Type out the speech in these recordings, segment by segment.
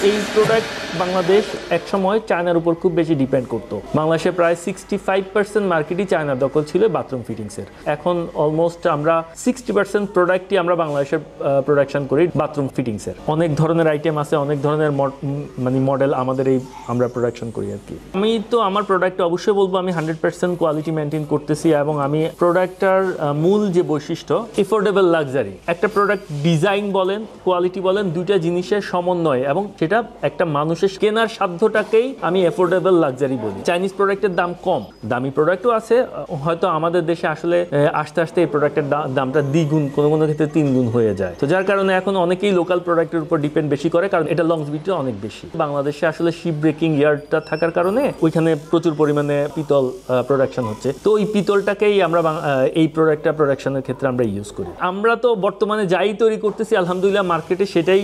এই প্রোডাক্ট বাংলাদেশ একসময় চায়নার উপর খুব বেশি ডিপেন্ড করতো। বাংলাদেশে প্রায় 65% মার্কেটই চায়নার দখল ছিল বাথরুম ফিটিংসের। এখন অলমোস্ট আমরা 60% প্রোডাক্টই আমরা বাংলাদেশের প্রোডাকশন করি বাথরুম ফিটিংসের। অনেক ধরনের আইটেম আছে, অনেক ধরনের মানে মডেল আমাদের এই আমরা প্রোডাকশন করি আর কি। আমি তো আমার প্রোডাক্ট অবশ্যই বলবো আমি 100% কোয়ালিটি মেনটেন করতেছি, এবং আমি প্রোডাক্টটার মূল যে বৈশিষ্ট্য এফোর্ডেবল লাক্সারি, একটা প্রোডাক্ট ডিজাইন বলেন কোয়ালিটি বলেন দুইটা জিনিসের সমন্বয়, এবং সেটা একটা মানুষের কেনার সাধ্যটাকেই আমি এফোর্ডেবল লাক্সারি বলি। চাইনিজ প্রোডাক্টের দাম কম, দামি প্রোডাক্টও আছে, হয়তো আমাদের দেশে আসলে আস্তে আস্তে এই প্রোডাক্টের দামটা দ্বিগুণ, কোনো কোনো ক্ষেত্রে 3 গুণ হয়ে যায়। তো যার কারণে এখন অনেকেই লোকাল প্রোডাক্টের উপর ডিপেন্ড বেশি করে, কারণ এটা লংজিভিটি অনেক বেশি। বাংলাদেশে আসলে শিপ ব্রেকিং ইয়ার্ডটা থাকার কারণে ওইখানে প্রচুর পরিমাণে পিতল প্রোডাকশন হচ্ছে। তো ওই পিতলটাকেই আমরা এই প্রোডাক্টটা প্রোডাকশনের ক্ষেত্রে আমরা ইউজ করি। আমরা তো বর্তমানে যাই তৈরি করতেছি আলহামদুলিল্লাহ মার্কেটে সেটাই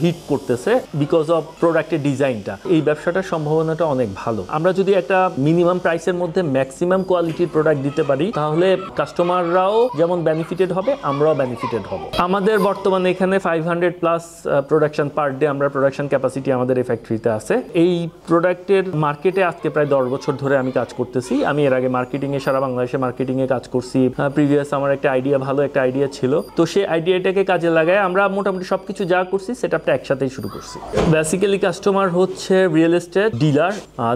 হিট করতেছে বিকজ অফ প্রোডাক্টের ডিজাইনটা। এই ব্যবসাটার সম্ভাবনাটা অনেক ভালো। আমরা যদি একটা মিনিমাম প্রাইসের মধ্যে ম্যাক্সিমাম কোয়ালিটির প্রোডাক্ট দিতে পারি তাহলে কাস্টমাররাও যেমন বেনিফিটেড হবে, আমরাও বেনিফিটেড হব। আমাদের বর্তমানে এখানে 500+ প্রোডাকশন পার ডে আমরা প্রোডাকশন ক্যাপাসিটি আমাদের এই ফ্যাক্টরিতে আছে। এই প্রোডাক্টের মার্কেটে আজকে প্রায় 10 বছর ধরে আমি কাজ করতেছি। আমি এর আগে মার্কেটিংয়ে, সারা বাংলাদেশে মার্কেটিংয়ে কাজ করছি। প্রিভিয়াস আমার একটা ভালো একটা আইডিয়া ছিল, তো সেই আইডিয়াটাকে কাজে লাগায় আমরা মোটামুটি সবকিছু যা করছি সেটআপটা একসাথেই শুরু করছি। বেসিক্যালি কাস্টমার হচ্ছে রিয়েল এস্টেট ডিলার,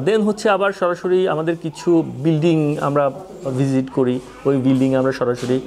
দেন হচ্ছে আবার সরাসরি আমাদের কিছু বিল্ডিং আমরা ভিজিট করি, ওই বিল্ডিং আমরা সরাসরি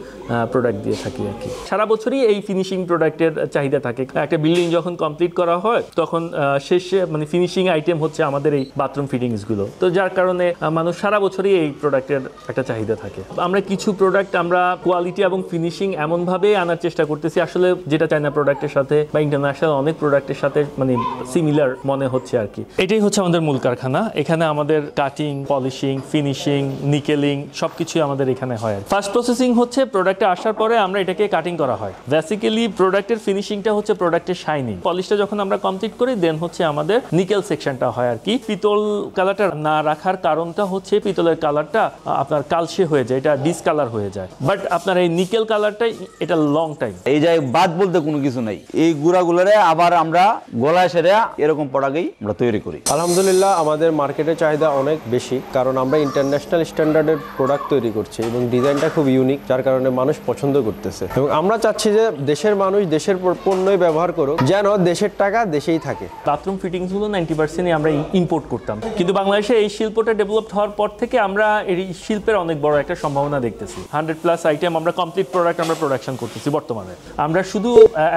প্রোডাক্ট দিয়ে থাকি আর কি। সারা বছরই এই ফিনিশিং প্রোডাক্টের চাহিদা থাকে। একটা বিল্ডিং যখন কমপ্লিট করা হয় তখন শেষে মানে ফিনিশিং আইটেম হচ্ছে আমাদের এই বাথরুম ফিটিংসগুলো। তো যার কারণে মানুষ সারা বছরই এই প্রোডাক্টের একটা চাহিদা থাকে। আমরা কিছু প্রোডাক্ট আমরা কোয়ালিটি এবং ফিনিশিং এমনভাবে আনার চেষ্টা করতেছি আসলে যেটা চায়না প্রোডাক্টের সাথে বা ইন্টারন্যাশনাল অনেক প্রোডাক্টের সাথে মানে সিমিলার মনে হচ্ছে আর কি। এটাই হচ্ছে আমাদের মূল কারখানা। এখানে আমাদের কাটিং, পলিশিং, ফিনিশিং, নিকেলিং সবকিছু আমাদের এখানে হয়। ফার্স্ট প্রসেসিং হচ্ছে প্রোডাক্টে আসার পরে আমরা এটাকে কাটিং করা হয়। বেসিক্যালি প্রোডাক্টের ফিনিশিংটা হচ্ছে প্রোডাক্টের শাইনিং। পলিশটা যখন আমরা কমপ্লিট করি দেন হচ্ছে আমাদের নিকেল সেকশনটা হয় আর কি। পিতল কালারটা না রাখার কারণটা হচ্ছে পিতলের কালারটা আপনার কালচে হয়ে যায়, এটা ডিসকালার হয়ে যায়। বাট আপনার এই নিকেল কালারটাই এটা লং টাইম। এই যে বাদ বলতে কোনো কিছু নাই, এই গুঁড়াগুলোরে আবার আমরা গলায় সেরে এরকম প্রোডাক্টই আমরা তৈরি করি। আলহামদুলিল্লাহ আমাদের মার্কেটের চাহিদা অনেক বেশি, কারণ আমরা ইন্টারন্যাশনাল স্ট্যান্ডার্ডের প্রোডাক্ট তৈরি করছি এবং ডিজাইনটা খুব ইউনিক, যার কারণে মানুষ পছন্দ করতেছে। এবং আমরা চাচ্ছি যে দেশের মানুষ দেশের পণ্যই ব্যবহার করুক, যেন দেশের টাকা দেশেই থাকে। বাথরুম ফিটিংসগুলো 90% আমরা ইম্পোর্ট করতাম, কিন্তু বাংলাদেশে এই শিল্পটা ডেভেলপড হওয়ার পর থেকে আমরা এই শিল্পের অনেক বড় একটা সম্ভাবনা দেখতেছি। 100+ আইটেম আমরা কমপ্লিট প্রোডাক্ট আমরা প্রোডাকশন করতেছি বর্তমানে। আমরা শুধু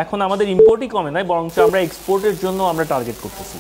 এখন আমাদের ইম্পোর্টই কমে নাই, বরং আমরা এক্সপোর্টের জন্য আমরা টার্গেট করতেছি।